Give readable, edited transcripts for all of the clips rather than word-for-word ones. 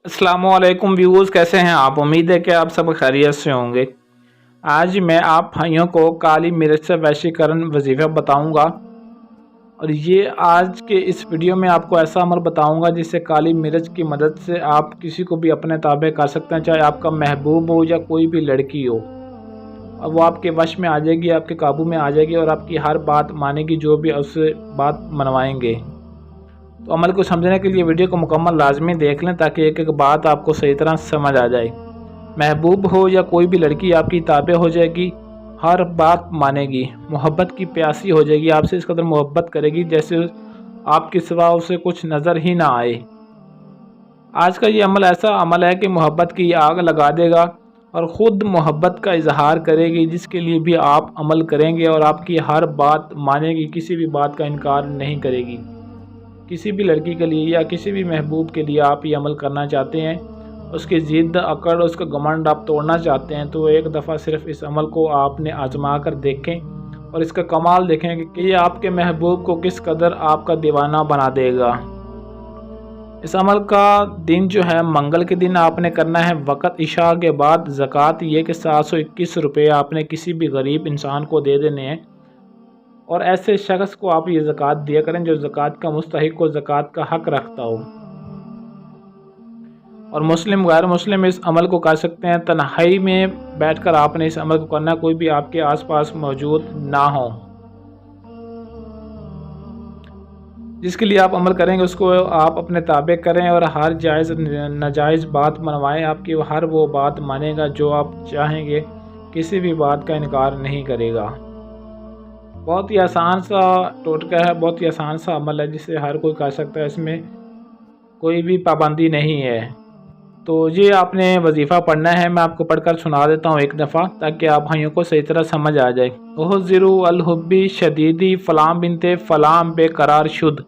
अस्सलामुअलैकुम व्यूअर्स, कैसे हैं आप। उम्मीद है कि आप सब खैरियत से होंगे। आज मैं आप भाइयों को काली मिर्च से वशीकरण वजीफ़ा बताऊंगा और ये आज के इस वीडियो में आपको ऐसा अमल बताऊंगा जिससे काली मिर्च की मदद से आप किसी को भी अपने ताबे कर सकते हैं, चाहे आपका महबूब हो या कोई भी लड़की हो। अब वो आपके वश में आ जाएगी, आपके काबू में आ जाएगी और आपकी हर बात मानेगी, जो भी उससे बात मनवाएंगे। तो अमल को समझने के लिए वीडियो को मुकम्मल लाजमी देख लें ताकि एक एक बात आपको सही तरह समझ आ जाए। महबूब हो या कोई भी लड़की आपकी ताबे हो जाएगी, हर बात मानेगी, मोहब्बत की प्यासी हो जाएगी, आपसे इस कदर मोहब्बत करेगी जैसे आपके सिवा उसे कुछ नज़र ही ना आए। आज का ये अमल ऐसा अमल है कि मोहब्बत की आग लगा देगा और ख़ुद मोहब्बत का इजहार करेगी, जिसके लिए भी आप अमल करेंगे और आपकी हर बात मानेगी, किसी भी बात का इनकार नहीं करेगी। किसी भी लड़की के लिए या किसी भी महबूब के लिए आप ये अमल करना चाहते हैं, उसकी ज़िद अकड़ उसका घमंड आप तोड़ना चाहते हैं, तो एक दफ़ा सिर्फ इस अमल को आपने आजमा कर देखें और इसका कमाल देखें कि ये आपके महबूब को किस कदर आपका दीवाना बना देगा। इस अमल का दिन जो है मंगल के दिन आपने करना है, वक़्त इशा के बाद। ज़कात ये कि 721 रुपये आपने किसी भी गरीब इंसान को दे देने हैं और ऐसे शख्स को आप ये ज़कात दिया करें जो ज़कात का मुस्तहिक को ज़कात का हक़ रखता हो। और मुस्लिम गैर मुस्लिम इस अमल को कर सकते हैं। तन्हाई में बैठकर आपने इस अमल को करना, कोई भी आपके आसपास मौजूद ना हो। जिसके लिए आप अमल करेंगे उसको आप अपने ताबे करें और हर जायज़ नाजायज़ बात मनवाएं, आपकी हर वो बात मानेगा जो आप चाहेंगे, किसी भी बात का इनकार नहीं करेगा। बहुत ही आसान सा टोटका है, बहुत ही आसान सा अमल है जिसे हर कोई कर सकता है, इसमें कोई भी पाबंदी नहीं है। तो ये आपने वजीफ़ा पढ़ना है, मैं आपको पढ़कर सुना देता हूँ एक दफ़ा ताकि आप भाइयों को सही तरह समझ आ जाए। ओह ज़िरू अलहुब्बी शदीदी फ़लाँ बिनते फ़लाँ बेकरार शुद।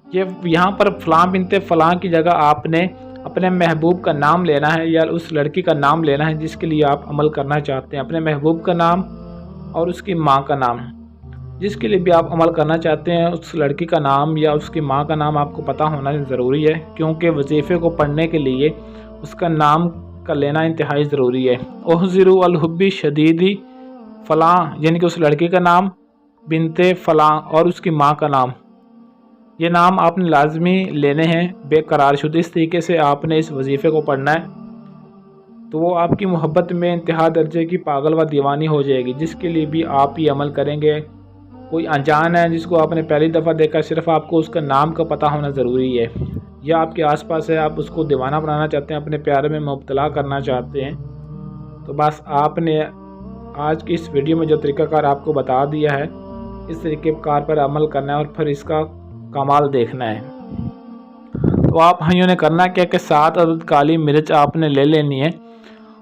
ये यहाँ पर फ़लाँ बिनते फ़लाँ की जगह आपने अपने महबूब का नाम लेना है या उस लड़की का नाम लेना है जिसके लिए आप अमल करना चाहते हैं। अपने महबूब का नाम और उसकी माँ का नाम, जिसके लिए भी आप अमल करना चाहते हैं, उस लड़की का नाम या उसकी माँ का नाम आपको पता होना ज़रूरी है, क्योंकि वजीफ़े को पढ़ने के लिए उसका नाम का लेना इंतहाई ज़रूरी है। ओहज़िरू अलहुब्बी शदीदी फ़लाँ यानी कि उस लड़की का नाम, बिनते फ़लाँ और उसकी माँ का नाम, ये नाम आपने लाजमी लेने हैं बेकरार शुदा। इस तरीके से आपने इस वजीफ़े को पढ़ना है तो वो आपकी मोहब्बत में इंतहा दर्जे की पागल व दीवानी हो जाएगी, जिसके लिए भी आप ये अमल करेंगे। कोई अनजान है जिसको आपने पहली दफ़ा देखा, सिर्फ आपको उसका नाम का पता होना ज़रूरी है, या आपके आसपास है, आप उसको दीवाना बनाना चाहते हैं, अपने प्यार में मुब्तला करना चाहते हैं, तो बस आपने आज की इस वीडियो में जो तरीक़ाकार आपको बता दिया है, इस तरीक़ेकार पर अमल करना है और फिर इसका कमाल देखना है। तो आप भाइयों ने करना क्या कि 7 अदद काली मिर्च आपने ले लेनी है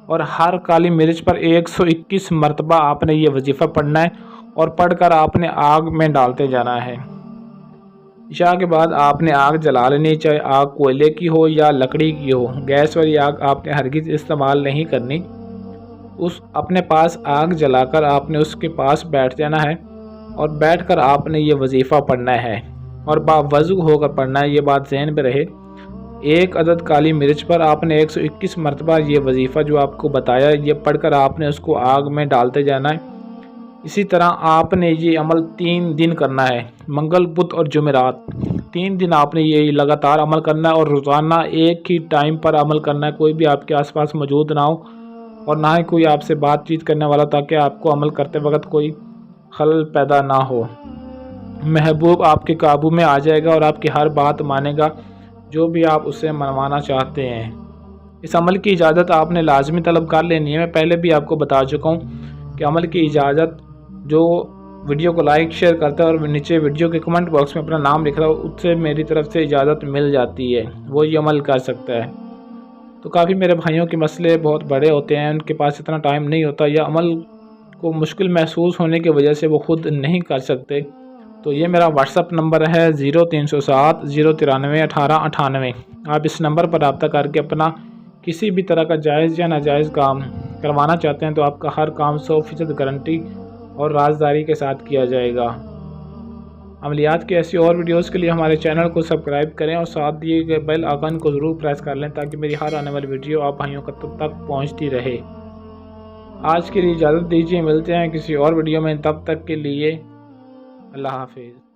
और हर काली मिर्च पर 121 मरतबा आपने ये वजीफ़ा पढ़ना है और पढ़कर आपने आग में डालते जाना है। इशा के बाद आपने आग जला लेनी, चाहे आग कोयले की हो या लकड़ी की हो। गैस वाली आग आपने हरगिज़ इस्तेमाल नहीं करनी। उस अपने पास आग जलाकर आपने उसके पास बैठ जाना है और बैठकर आपने ये वजीफ़ा पढ़ना है और बावज़ू होकर पढ़ना है, ये बात ज़हन में रहे। 1 अदद काली मिर्च पर आपने 121 मरतबा ये वजीफ़ा जो आपको बताया, ये पढ़कर आपने उसको आग में डालते जाना है। इसी तरह आपने ये अमल 3 दिन करना है, मंगल बुध और जुमेरात। 3 दिन आपने ये लगातार अमल करना है और रोज़ाना एक ही टाइम पर अमल करना है। कोई भी आपके आसपास मौजूद ना हो और ना ही कोई आपसे बातचीत करने वाला, ताकि आपको अमल करते वक्त कोई खलल पैदा ना हो। महबूब आपके काबू में आ जाएगा और आपकी हर बात मानेगा, जो भी आप उससे मनवाना चाहते हैं। इस अमल की इजाज़त आपने लाजमी तलब कर लेनी है। मैं पहले भी आपको बता चुका हूँ कि अमल की इजाज़त जो वीडियो को लाइक शेयर करता है और नीचे वीडियो के कमेंट बॉक्स में अपना नाम लिख रहा है, उससे मेरी तरफ से इजाज़त मिल जाती है, वो ये अमल कर सकता है। तो काफ़ी मेरे भाइयों के मसले बहुत बड़े होते हैं, उनके पास इतना टाइम नहीं होता या अमल को मुश्किल महसूस होने की वजह से वो ख़ुद नहीं कर सकते। तो ये मेरा व्हाट्सअप नंबर है 0307 093 1898। आप इस नंबर पर रब्ता करके अपना किसी भी तरह का जायज़ या नाजायज़ काम करवाना चाहते हैं तो आपका हर काम 100% गारंटी और राजदारी के साथ किया जाएगा। عملیات کی ایسی اور ویڈیوز کے لیے ہمارے چینل کو سبسکرائب کریں اور ساتھ دیے گئے بیل آئیکن کو ضرور پریس کر لیں تاکہ میری ہر آنے والی ویڈیو آپ بھائیوں تک پہنچتی رہے۔ آج کے لیے اجازت دیجیے، ملتے ہیں کسی اور ویڈیو میں، تب تک کے لیے اللہ حافظ۔